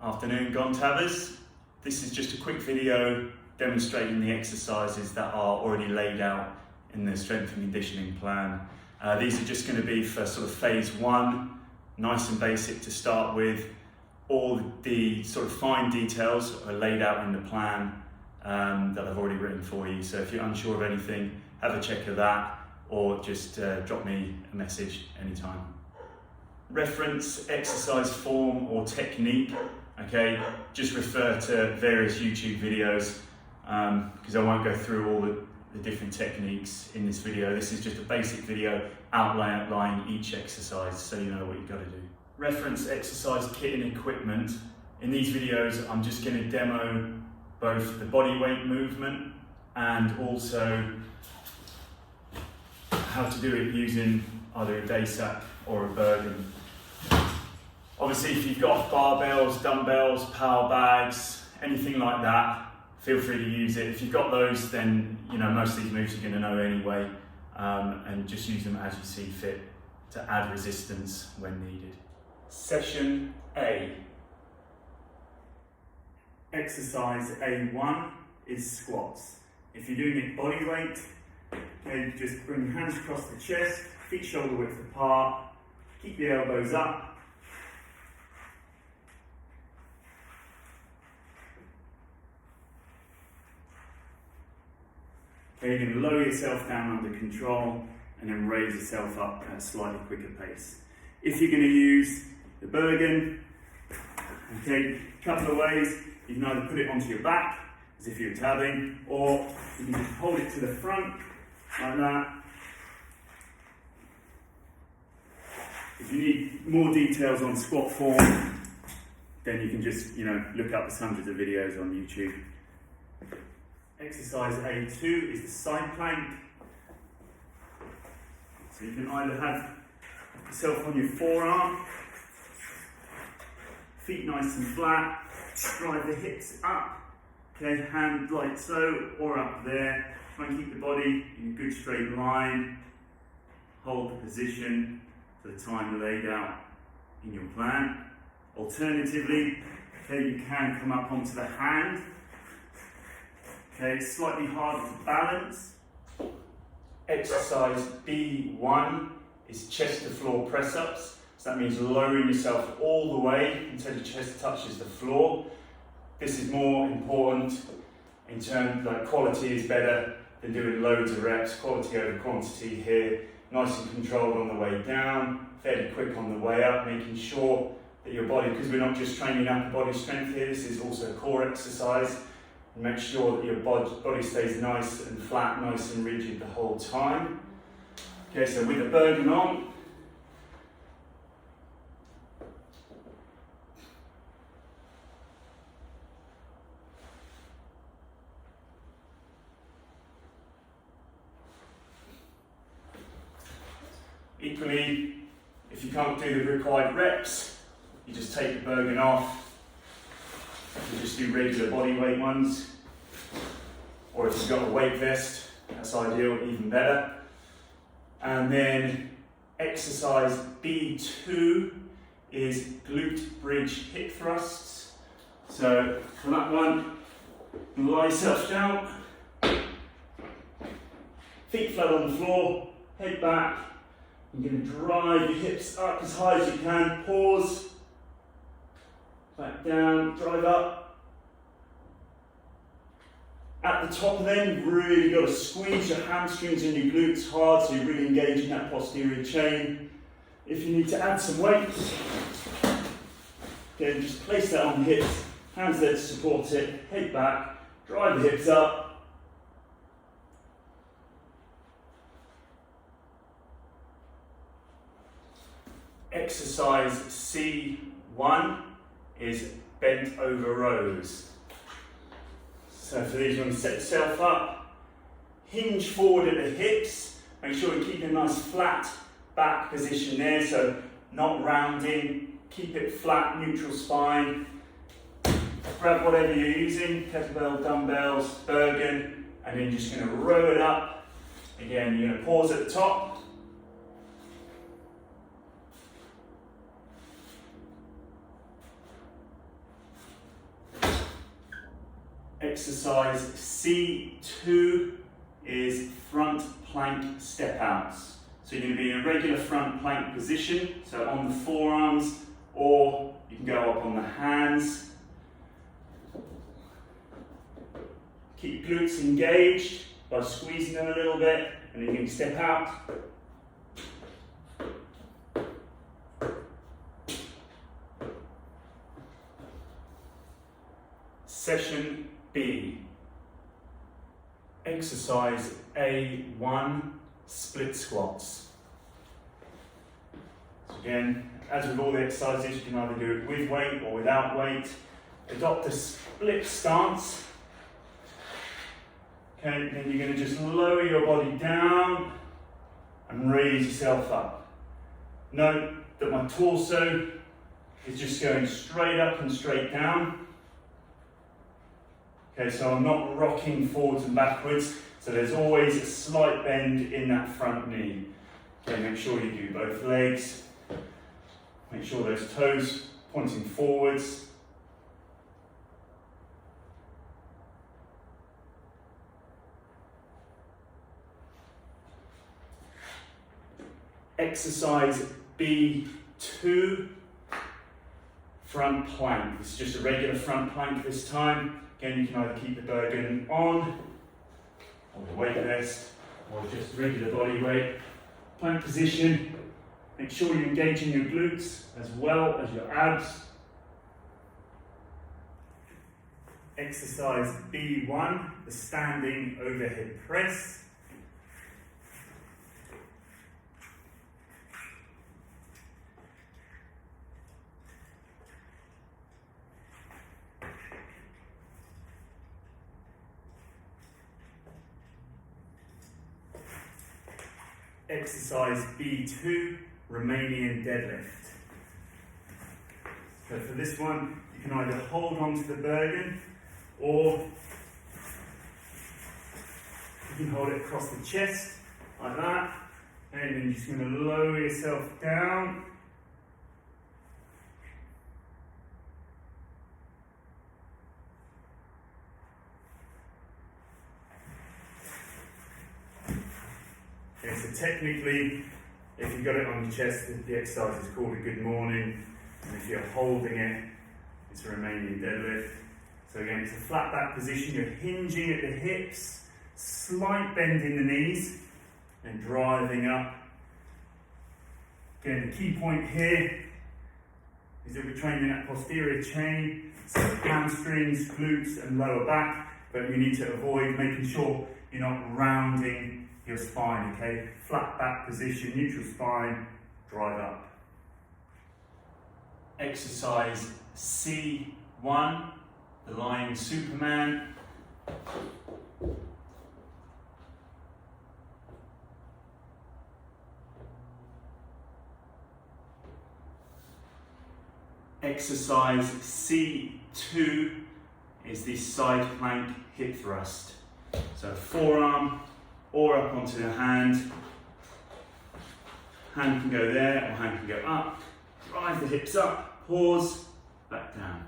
Afternoon, Gone Tabbers. This is just a quick video demonstrating the exercises that are already laid out in the strength and conditioning plan. These are just going to be for sort of phase one, nice and basic to start with. All the sort of fine details are laid out in the plan that I've already written for you. So if you're unsure of anything, have a check of that or just drop me a message anytime. Reference exercise form or technique, okay, just refer to various YouTube videos because I won't go through all the different techniques in this video. This is just a basic video outlining each exercise so you know what you've got to do. Reference exercise kit and equipment. In these videos I'm just going to demo both the body weight movement and also how to do it using either a Daysack or a Bergen. Obviously, if you've got barbells, dumbbells, power bags, anything like that, feel free to use it. If you've got those, then you know most of these moves you're going to know anyway, and just use them as you see fit to add resistance when needed. Session A. Exercise A1 is squats. If you're doing it body weight, okay, just bring your hands across the chest, feet shoulder width apart, keep the elbows up. Okay, you're going to lower yourself down under control and then raise yourself up at a slightly quicker pace. If you're going to use the Bergen, okay, a couple of ways. You can either put it onto your back as if you're tabbing, or you can just hold it to the front like that. If you need more details on squat form, then you can just look up, there's hundreds of videos on YouTube. Exercise A2 is the side plank. So you can either have yourself on your forearm, feet nice and flat, drive the hips up, okay, hand like so, or up there. Try and keep the body in a good straight line. Hold the position for the time laid out in your plan. Alternatively, okay, you can come up onto the hand. Okay, it's slightly harder to balance. Exercise B1 is chest to floor press ups. So that means lowering yourself all the way until your chest touches the floor. This is more important in terms like quality is better than doing loads of reps. Quality over quantity here. Nice and controlled on the way down, fairly quick on the way up, making sure that your body, because we're not just training upper body strength here, this is also a core exercise. Make sure that your body stays nice and flat, nice and rigid the whole time. Okay, so with the Bergen on, equally, if you can't do the required reps, you just take the Bergen off. You just do regular body weight ones. Or if you've got a weight vest, that's ideal, even better. And then exercise B2 is glute bridge hip thrusts. So for that one, lie yourself down, feet flat on the floor, head back. You're going to drive your hips up as high as you can, pause, back down, drive up. At the top of them, you've really got to squeeze your hamstrings and your glutes hard so you're really engaging that posterior chain. If you need to add some weight, okay, just place that on the hips, hands there to support it, head back, drive the hips up. Exercise C1 is bent over rows. So for these, you want to set yourself up, hinge forward at the hips, make sure you keep a nice flat back position there, so not rounding, keep it flat, neutral spine. Grab whatever you're using, kettlebell, dumbbells, Bergen, and then you're just going to row it up. Again, you're going to pause at the top. Exercise C2 is front plank step outs. So you're going to be in a regular front plank position, so on the forearms, or you can go up on the hands. Keep glutes engaged by squeezing them a little bit, and then you can step out. Session B. Exercise A1, split squats. So again, as with all the exercises, you can either do it with weight or without weight. Adopt a split stance. Okay, then you're going to just lower your body down and raise yourself up. Note that my torso is just going straight up and straight down. Okay, so I'm not rocking forwards and backwards, so there's always a slight bend in that front knee. Okay, make sure you do both legs. Make sure those toes pointing forwards. Exercise B2, front plank. It's just a regular front plank this time. Again, you can either keep the Bergen on, or the weight vest, or just regular body weight. Plank position. Make sure you're engaging your glutes as well as your abs. Exercise B1, the standing overhead press. Exercise B2, Romanian deadlift. So for this one, you can either hold onto the Bergen, or you can hold it across the chest, like that, and then you're just going to lower yourself down. Okay, so technically, if you've got it on your chest, the exercise is called a good morning, and if you're holding it, it's a Romanian deadlift. So again, it's a flat back position, you're hinging at the hips, slight bend in the knees, and driving up. Again, the key point here is that we're training that posterior chain, so hamstrings, glutes, and lower back, but you need to avoid making sure you're not rounding your spine, okay? Flat back position, neutral spine, drive up. Exercise C1, the lying Superman. Exercise C2 is the side plank hip thrust. So forearm or up onto the hand. Hand can go there or hand can go up. Drive the hips up, pause, back down.